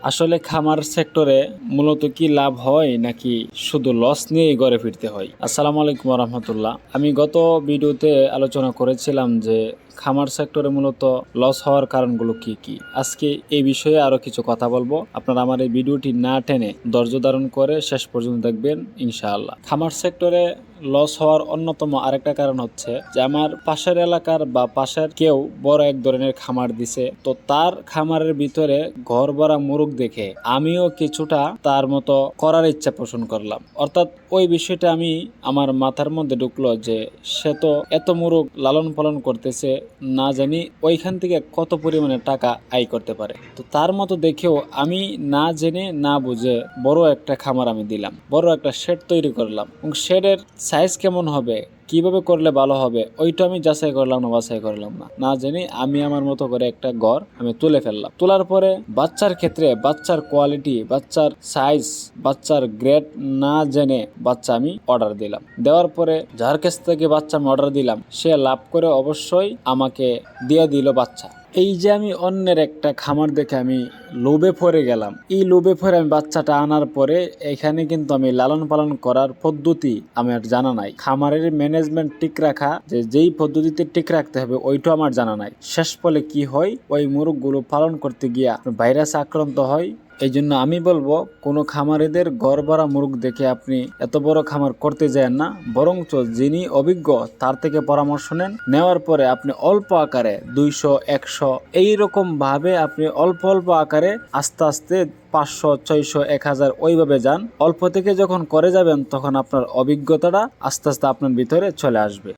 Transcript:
আসলে খামার সেক্টরে মূলত কি লাভ হয় নাকি শুধু লস নিয়েই ঘরে ফিরতে হয়? আসসালামু আলাইকুম রহমতুল্লাহ। আমি গত ভিডিওতে আলোচনা করেছিলাম যে খামার সেক্টরে মূলত লস হওয়ার কারণগুলো কি কি। আজকে এই বিষয়ে আরো কিছু কথা বলবো। আপনারা আমার এই ভিডিওটি না টেনে ধৈর্য ধারণ করে শেষ পর্যন্ত দেখবেন ইনশাআল্লাহ। খামার সেক্টরে লস হওয়ার অন্যতম আরেকটা কারণ হচ্ছে যে আমার পাশের এলাকার বা পাশের কেউ বড় এক ধরনের খামার দিছে, তো তার খামারের ভিতরে ঘর ভরা মুরগ দেখে আমিও কিছুটা তার মতো করার ইচ্ছা পোষণ করলাম। অর্থাৎ ওই বিষয়টা আমি আমার মাথার মধ্যে ঢুকলো যে সে তো এত মুরগ লালন পালন করতেছে, না জানি ওইখান থেকে কত পরিমাণে টাকা আয় করতে পারে। তো তার মতো দেখেও আমি না জেনে না বুঝে বড় একটা খামার আমি দিলাম, বড় একটা শেড তৈরি করলাম এবং শেডের সাইজ কেমন হবে, কিভাবে করলে ভালো হবে, ওইটা আমি যাচাই করলাম না, বাছাই করলাম না, না জেনে আমি আমার মতো করে একটা ঘর আমি তুলে ফেললাম। তোলার পরে বাচ্চার ক্ষেত্রে বাচ্চার কোয়ালিটি, বাচ্চার সাইজ, বাচ্চার গ্রেড না জেনে বাচ্চা আমি অর্ডার দিলাম। দেওয়ার পরে যার কাছ থেকে বাচ্চা আমি অর্ডার দিলাম সে লাভ করে অবশ্যই আমাকে দিয়ে দিল বাচ্চা। এই যে আমি অন্যের একটা খামার দেখে আমি লোভে পড়ে গেলাম, এই লোভে পড়ে আমি বাচ্চাটা আনার পরে এখানে কিন্তু আমি লালন পালন করার পদ্ধতি আমার জানা নাই। খামারের ম্যানেজমেন্ট ঠিক রাখা, যে যেই পদ্ধতিতে ঠিক রাখতে হবে ওইটা আমার জানা নাই। শেষ ফলে কি হয়, ওই মুরগগুলো পালন করতে গিয়া ভাইরাস আক্রান্ত হয়। এই জন্য আমি বলবো কোনো খামারিদের ঘর ভরা মুরগ দেখে আপনি এত বড় খামার করতে যান না, বরঞ্চ যিনি অভিজ্ঞ তার থেকে পরামর্শ নেন। নেওয়ার পরে আপনি অল্প আকারে 200, 100 এইরকম ভাবে আপনি অল্প অল্প আকারে আস্তে আস্তে 500, 600, 1000 ওইভাবে যান। অল্প থেকে যখন করে যাবেন তখন আপনার অভিজ্ঞতাটা আস্তে আস্তে আপনার ভিতরে চলে আসবে।